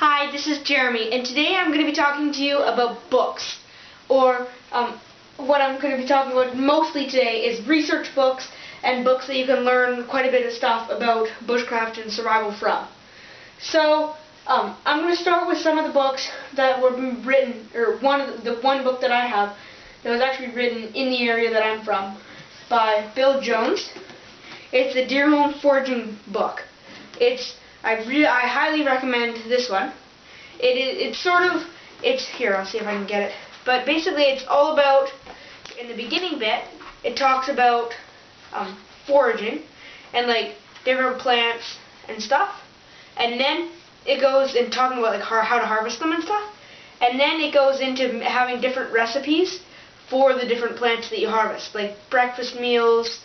Hi, this is Jeremy, and today I'm going to be talking to you about books, or what I'm going to be talking about mostly today is research books and books that you can learn quite a bit of stuff about bushcraft and survival from. So, I'm going to start with some of the books that were written, or the one book that I have that was actually written in the area that I'm from by Bill Jones. It's the Deer Home Foraging book. I highly recommend this one. It's here, I'll see if I can get it. But basically it's all about, in the beginning bit, it talks about foraging and like different plants and stuff. And then it goes in talking about like how to harvest them and stuff. And then it goes into having different recipes for the different plants that you harvest, like breakfast meals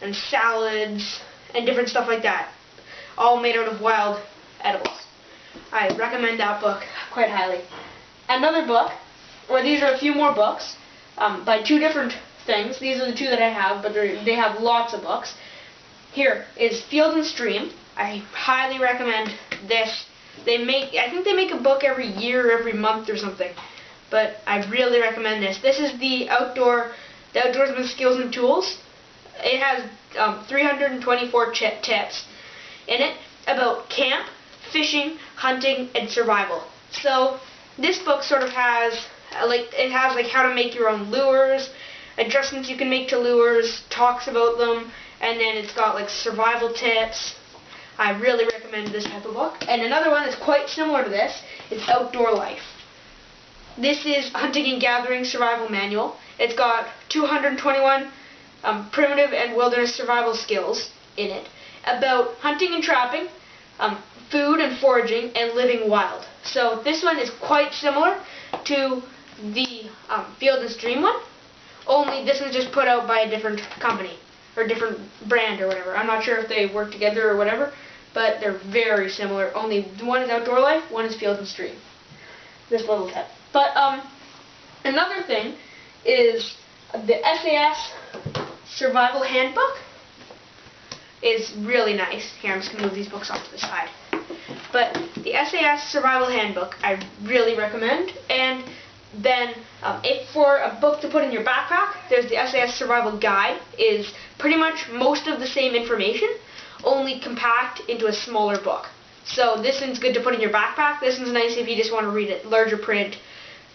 and salads and different stuff like that, all made out of wild edibles. I recommend that book quite highly. Another book, or these are a few more books by two different things. These are the two that I have, but they have lots of books. Here is Field and Stream. I highly recommend this. I think they make a book every year or every month or something, but I really recommend this. This is the Outdoorsman Skills and Tools. It has 324 tips in it about camp, fishing, hunting, and survival. So this book sort of has how to make your own lures, adjustments you can make to lures, talks about them, and then it's got like survival tips. I really recommend this type of book. And another one that's quite similar to this is Outdoor Life. This is Hunting and Gathering Survival Manual. It's got 221 primitive and wilderness survival skills in it about hunting and trapping, food and foraging, and living wild. So this one is quite similar to the Field and Stream one, only this one's just put out by a different company or different brand or whatever. I'm not sure if they work together or whatever, but they're very similar. Only one is Outdoor Life, one is Field and Stream. This little tip. But another thing is the SAS Survival Handbook is really nice. Here, I'm just going to move these books off to the side. But the SAS Survival Handbook, I really recommend. And then, for a book to put in your backpack, there's the SAS Survival Guide. Is pretty much most of the same information, only compact into a smaller book. So this one's good to put in your backpack. This one's nice if you just want to read it, larger print,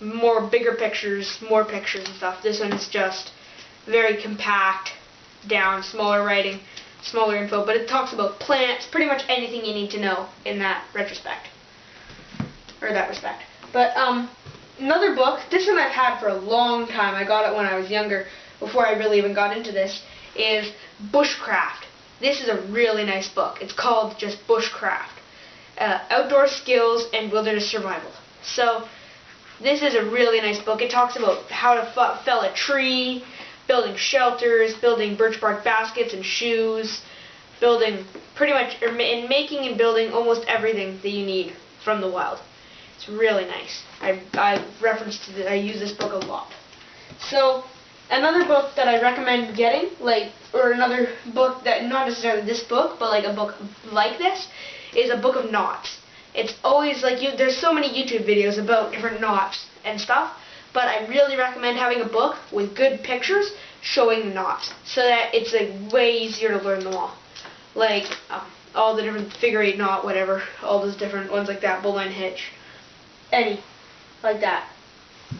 bigger pictures, more pictures and stuff. This one is just very compact, down, smaller writing, smaller info, but it talks about plants, pretty much anything you need to know in that respect. But another book, this one I've had for a long time. I got it when I was younger, before I really even got into this, is Bushcraft. This is a really nice book. It's called just Bushcraft. Outdoor Skills and Wilderness Survival. So this is a really nice book. It talks about how to fell a tree, building shelters, building birch bark baskets and shoes, making and building almost everything that you need from the wild. It's really nice. I use this book a lot. So another book that I recommend getting, or another book that, not necessarily this book, but like a book like this, is a book of knots. It's always there's so many YouTube videos about different knots and stuff, but I really recommend having a book with good pictures showing the knots, so that it's way easier to learn them all. Like all the different figure 8 knot, whatever, all those different ones like that, bowline hitch, any like that.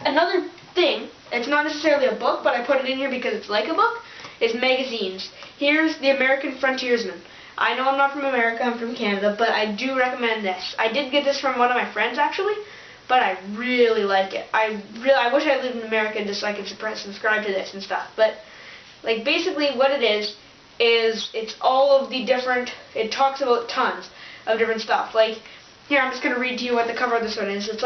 Another thing, it's not necessarily a book, but I put it in here because it's like a book, is magazines. Here's the American Frontiersman. I know I'm not from America, I'm from Canada, but I do recommend this. I did get this from one of my friends actually, but I really like it. I wish I lived in America just so I could subscribe to this and stuff. But basically what it is it's all of the different, it talks about tons of different stuff. Here, I'm just going to read to you what the cover of this one is. It's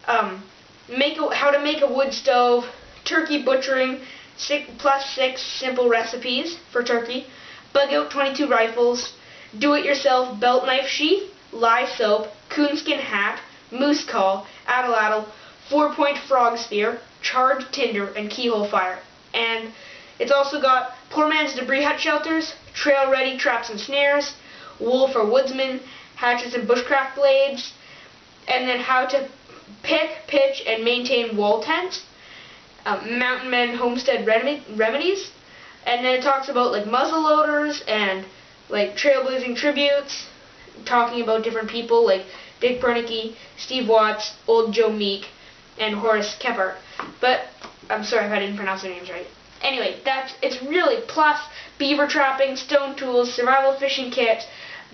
how to make a wood stove, turkey butchering, 6+ simple recipes for turkey, bug out 22 rifles, do-it-yourself belt knife sheath, lye soap, coonskin hat, moose call, addle-addle, 4-point frog spear, charred tinder, and keyhole fire. And it's also got poor man's debris hut shelters, trail-ready traps and snares, wool for woodsmen, hatchets and bushcraft blades, and then how to pick, pitch, and maintain wall tents, mountain men homestead remedies, and then it talks about like muzzle loaders and like trailblazing tributes, talking about different people like Dick Pernicke, Steve Watts, Old Joe Meek, and Horace Kephart. But I'm sorry if I didn't pronounce their names right. Anyway, it's really plus beaver trapping, stone tools, survival fishing kit,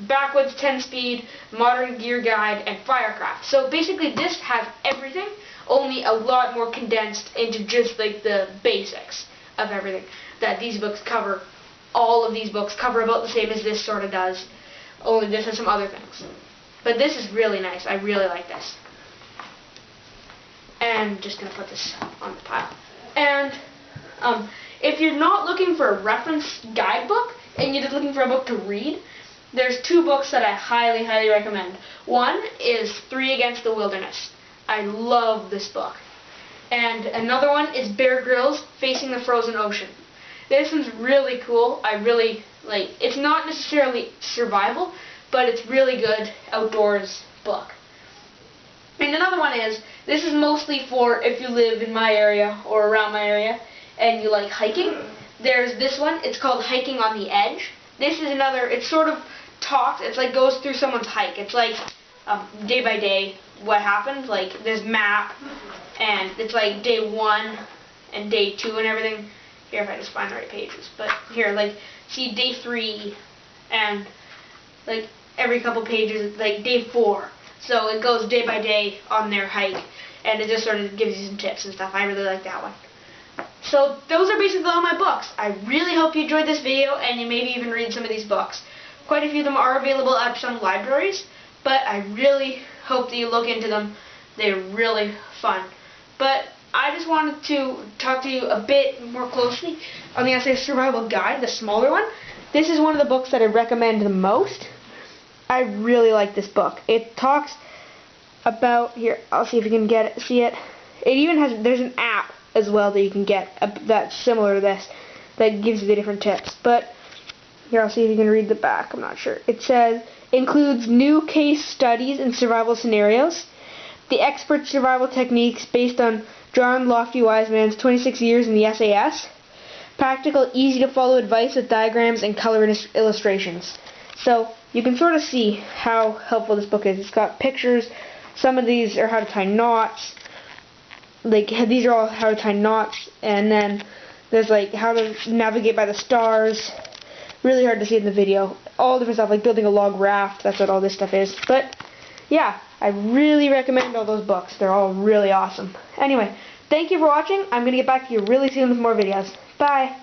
backwoods 10-speed, modern gear guide, and firecraft. So basically this has everything, only a lot more condensed into just like the basics of everything that these books cover. All of these books cover about the same as this sort of does, only this has some other things. But this is really nice. I really like this. And I'm just going to put this on the pile. And if you're not looking for a reference guidebook and you're just looking for a book to read, there's two books that I highly, highly recommend. One is 3 Against the Wilderness. I love this book. And another one is Bear Grylls, Facing the Frozen Ocean. This one's really cool. I really like. It's not necessarily survival, but it's really good outdoors book. And another one is, this is mostly for if you live in my area or around my area and you like hiking. There's this one. It's called Hiking on the Edge. This is another. It sort of talks. It's like goes through someone's hike. It's like day by day what happened. Like there's map, and it's like day 1 and day 2 and everything. Here, if I just find the right pages. But here, like, see day 3 and like every couple pages, like day 4. So it goes day by day on their hike, and it just sort of gives you some tips and stuff. I really like that one. So those are basically all my books. I really hope you enjoyed this video and you maybe even read some of these books. Quite a few of them are available at some libraries, but I really hope that you look into them. They're really fun. But I just wanted to talk to you a bit more closely on the Essay Survival Guide, the smaller one. This is one of the books that I recommend the most. I really like this book. It talks about, here, I'll see if you can see it. It even has, there's an app as well that you can get that's similar to this that gives you the different tips. But here, I'll see if you can read the back. I'm not sure. It says, includes new case studies and survival scenarios, the expert survival techniques based on John Lofty Wiseman's 26 years in the SAS, practical, easy to follow advice with diagrams and color illustrations. So you can sort of see how helpful this book is. It's got pictures. Some of these are how to tie knots. Like these are all how to tie knots, and then there's like how to navigate by the stars. Really hard to see in the video. All different stuff like building a log raft. That's what all this stuff is. But yeah, I really recommend all those books. They're all really awesome. Anyway, thank you for watching. I'm gonna get back to you really soon with more videos. Bye.